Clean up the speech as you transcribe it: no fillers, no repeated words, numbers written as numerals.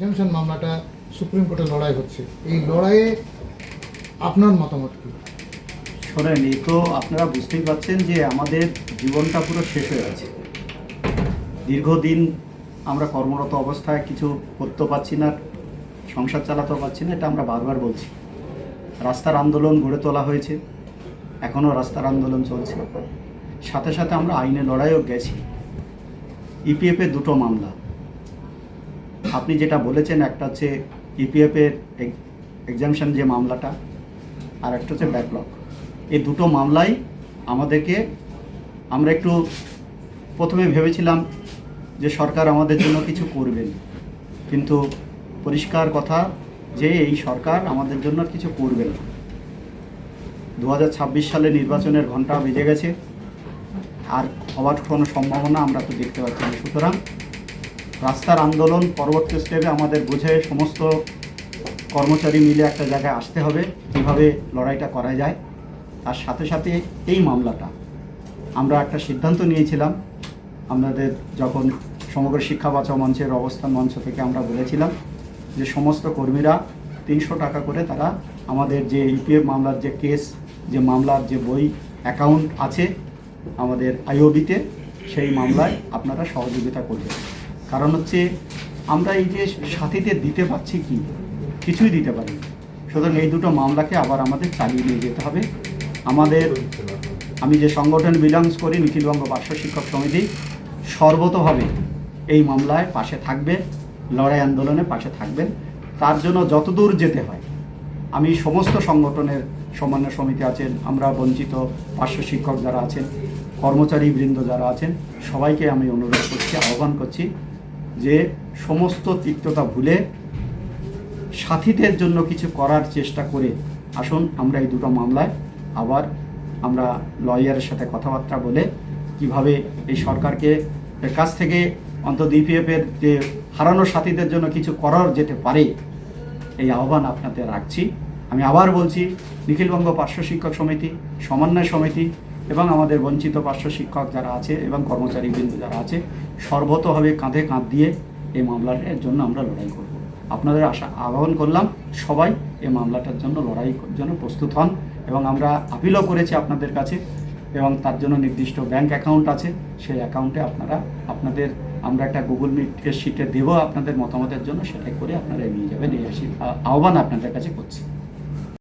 Exemption মামলাটা supreme কোর্টে লড়াই হচ্ছে, এই লড়াইয়ে আপনার মতামত কী? শোনেন, এই তো আপনারা বুঝতেই পারছেন যে আমাদের জীবনটা পুরো শেষ হয়ে গেছে। দীর্ঘদিন আমরা কর্মরত অবস্থায় কিছু করতে পারছি না, সংসার চালাতে পারছি না, এটা আমরা বারবার বলছি। রাস্তার আন্দোলন গড়ে তোলা হয়েছে, এখনও রাস্তার আন্দোলন চলছে। সাথে সাথে আমরা আইনে লড়াইও গেছি। ইপিএফের দুটো মামলা আপনি যেটা বলেছেন, একটা হচ্ছে ইপিএফের এক্সামশন যে মামলাটা, আর একটা হচ্ছে ব্যাকলগ। এই দুটো মামলাই আমাদেরকে, আমরা একটু প্রথমে ভেবেছিলাম যে সরকার আমাদের জন্য কিছু করবেন, কিন্তু পরিষ্কার কথা যে এই সরকার আমাদের জন্য কিছু করবে না। 2026 সালে নির্বাচনের ঘণ্টা বেজে গেছে, আর হওয়ার কোনো সম্ভাবনা আমরা তো দেখতে পাচ্ছি না। সুতরাং রাস্তার আন্দোলন পরবর্তী স্টেপে আমাদের বুঝে সমস্ত কর্মচারী মিলে একটা জায়গায় আসতে হবে, কীভাবে লড়াইটা করা যায়। তার সাথে সাথে এই মামলাটা আমরা একটা সিদ্ধান্ত নিয়েছিলাম, আমাদের যখন সমগ্র শিক্ষা বাঁচাও মঞ্চের অবস্থান মঞ্চ থেকে আমরা বলেছিলাম যে সমস্ত কর্মীরা 300 টাকা করে তারা আমাদের যে ইপিএফ মামলার যে কেস, যে মামলার যে বই অ্যাকাউন্ট আছে আমাদের আইওবিতে, সেই মামলায় আপনারা সহযোগিতা করবেন। কারণ হচ্ছে আমরা এই যে সাথীতে দিতে পারছি কি, কিছুই দিতে পারি। সুতরাং এই দুটো মামলাকে আবার আমাদের চালিয়ে নিয়ে যেতে হবে। আমি যে সংগঠন বিলংস করি, নিখিলবঙ্গ পার্শ্ব শিক্ষক সমিতি, সর্বতোভাবে এই মামলায় পাশে থাকবে, লড়াই আন্দোলনে পাশে থাকবেন। তার জন্য যতদূর যেতে হয় আমি সমস্ত সংগঠনের সমন্বয় সমিতি আছেন, আমরা বঞ্চিত পার্শ্ব শিক্ষক যারা আছেন, কর্মচারী বৃন্দ যারা আছেন, সবাইকে আমি অনুরোধ করছি, আহ্বান করছি যে সমস্ত তিক্ততা ভুলে সাথীদের জন্য কিছু করার চেষ্টা করে আসুন। আমরা এই দুটো মামলায় আবার আমরা লয়ারের সাথে কথাবার্তা বলে কিভাবে এই সরকারকে এর কাছ থেকে অন্তত ইপিএফের যে হারানো সাথীদের জন্য কিছু করার যেতে পারে, এই আহ্বান আপনাদের রাখছি। আমি আবার বলছি, নিখিলবঙ্গ পার্শ্ব শিক্ষক সমিতি, সমন্বয় সমিতি এবং আমাদের বঞ্চিত পার্শ্ব শিক্ষক যারা আছে এবং কর্মচারীবৃন্দ যারা আছে, সর্বতোভাবে কাঁধে কাঁধ দিয়ে এই মামলাটার জন্য আমরা লড়াই করব। আপনাদের আহ্বান করলাম সবাই এই মামলাটার জন্য লড়াই জন্য প্রস্তুত হন। এবং আমরা আপিলও করেছি আপনাদের কাছে, এবং তার জন্য নির্দিষ্ট ব্যাংক অ্যাকাউন্ট আছে, সেই অ্যাকাউন্টে আমরা একটা গুগল মিটের শিটে দেবো আপনাদের মতামতের জন্য, সেটাই করে আপনারা এগিয়ে যাবেন। এই আহ্বান আপনাদের কাছে করছি।